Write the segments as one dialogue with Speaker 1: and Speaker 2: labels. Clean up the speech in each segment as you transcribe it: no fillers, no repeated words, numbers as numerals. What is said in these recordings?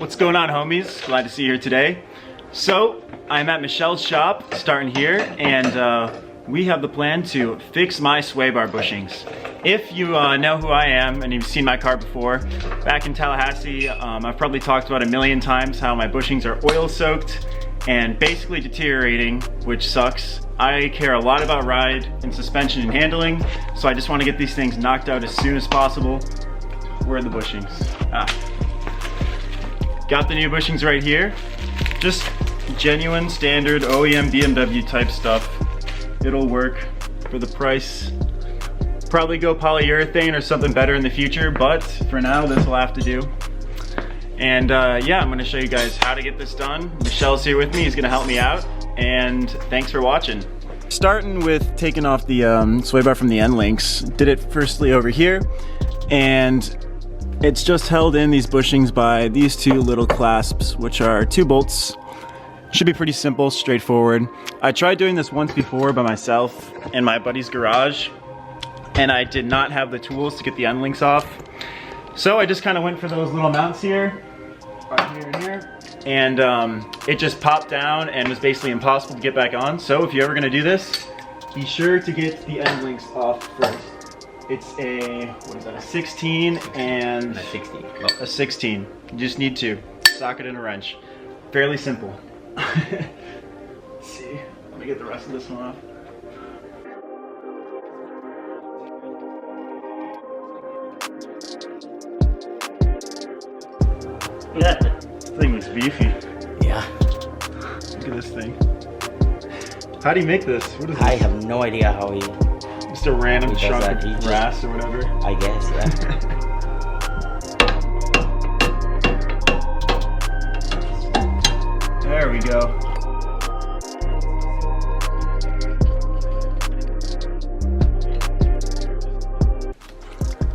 Speaker 1: What's going on, homies? Glad to see you here today. So, I'm at Michelle's shop, starting here, and we have the plan to fix my sway bar bushings. If you know who I am and you've seen my car before, back in Tallahassee, I've probably talked about a million times how my bushings are oil soaked and basically deteriorating, which sucks. I care a lot about ride and suspension and handling, so I just want to get these things knocked out as soon as possible. Where are the bushings? Got the new bushings right here. Just genuine, standard OEM BMW type stuff. It'll work for the price. Probably go polyurethane or something better in the future, but for now, this will have to do. And yeah, I'm gonna show you guys how to get this done. Michelle's here with me, he's gonna help me out, and thanks for watching. Starting with taking off the sway bar from the end links. Did it firstly over here, and it's just held in these bushings by these two little clasps, which are 2 bolts. Should be pretty simple, straightforward. I tried doing this once before by myself in my buddy's garage, and I did not have the tools to get the end links off. So I just kind of went for those little mounts here, right here and here, and it just popped down and was basically impossible to get back on. So if you're ever gonna do this, be sure to get the end links off first. It's a, what is that, a 16 and
Speaker 2: a 16. Oh.
Speaker 1: A 16. You just need to socket in a wrench. Fairly simple. Let's see, let me get the rest of this one off. Yeah, this thing looks beefy.
Speaker 2: Yeah.
Speaker 1: Look at this thing. How do you make this? What is this?
Speaker 2: I have no idea how he...
Speaker 1: Just a random
Speaker 2: he
Speaker 1: chunk
Speaker 2: that.
Speaker 1: of grass or whatever?
Speaker 2: I guess, yeah.
Speaker 1: There we go.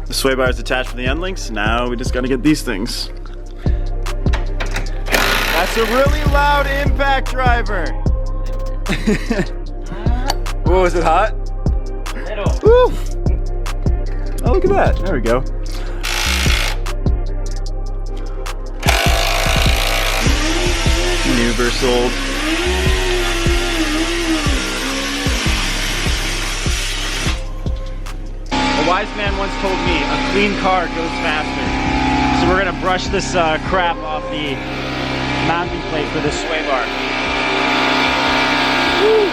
Speaker 1: The sway bar is attached from the end links. Now we just gotta get these things. That's a really loud impact driver. Whoa, is it hot? Woo. Oh, look at that. There we go. Maneuver sold. A wise man once told me a clean car goes faster. So we're gonna brush this crap off the mounting plate for this sway bar. Woo.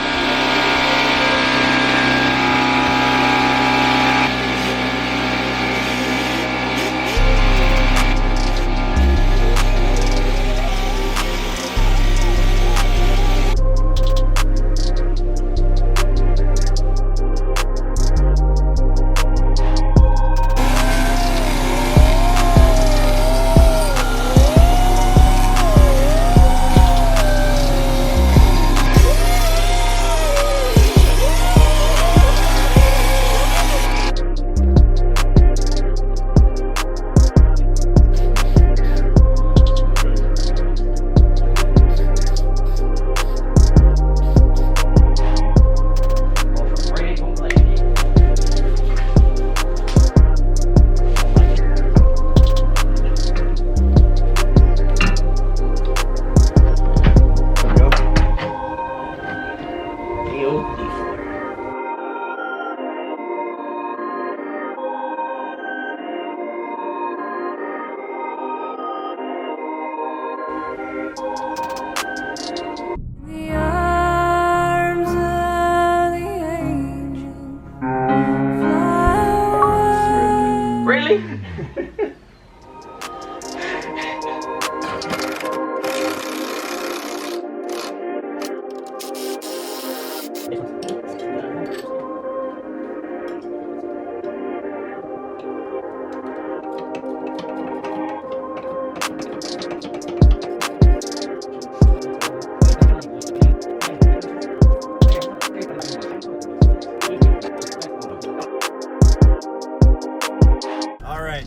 Speaker 2: Really?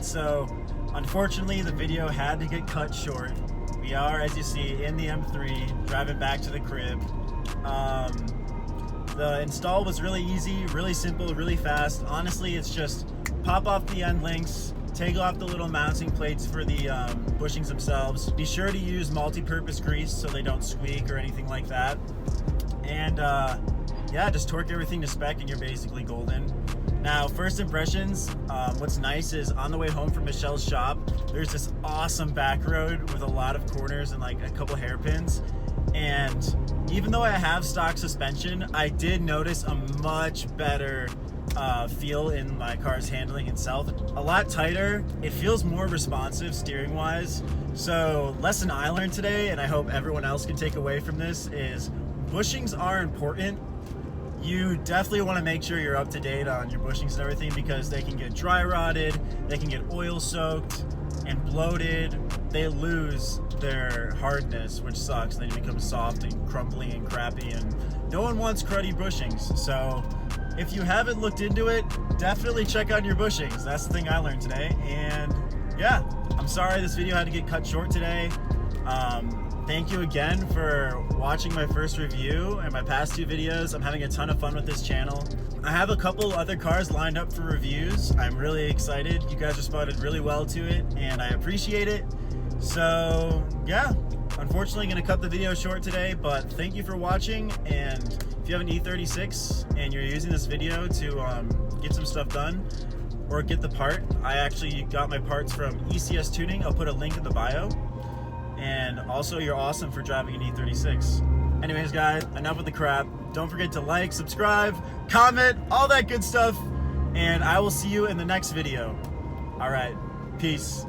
Speaker 1: So unfortunately the video had to get cut short. We are, as you see, in the M3 driving back to the crib. The install was really easy, really simple, really fast. Honestly, it's just pop off the end links, take off the little mounting plates for the bushings themselves. Be sure to use multi-purpose grease so they don't squeak or anything like that. And yeah, just torque everything to spec and you're basically golden. Now, first impressions, what's nice is on the way home from Michelle's shop, there's this awesome back road with a lot of corners and like a couple hairpins. And even though I have stock suspension, I did notice a much better feel in my car's handling itself. A lot tighter. It feels more responsive steering wise. So lesson I learned today, and I hope everyone else can take away from this, is bushings are important. You definitely want to make sure you're up to date on your bushings and everything, because they can get dry rotted, they can get oil soaked and bloated. They lose their hardness, which sucks. They become soft and crumbly and crappy, and no one wants cruddy bushings. So if you haven't looked into it, definitely check out your bushings. That's the thing I learned today. And yeah, I'm sorry this video had to get cut short today. Thank you again for watching my first review and my past 2 videos. I'm having a ton of fun with this channel. I have a couple other cars lined up for reviews. I'm really excited. You guys responded really well to it and I appreciate it. So yeah, unfortunately gonna cut the video short today, but thank you for watching. And if you have an E36 and you're using this video to get some stuff done or get the part, I actually got my parts from ECS Tuning. I'll put a link in the bio. And also, you're awesome for driving an E36. Anyways, guys, enough with the crap. Don't forget to like, subscribe, comment, all that good stuff. And I will see you in the next video. All right, peace.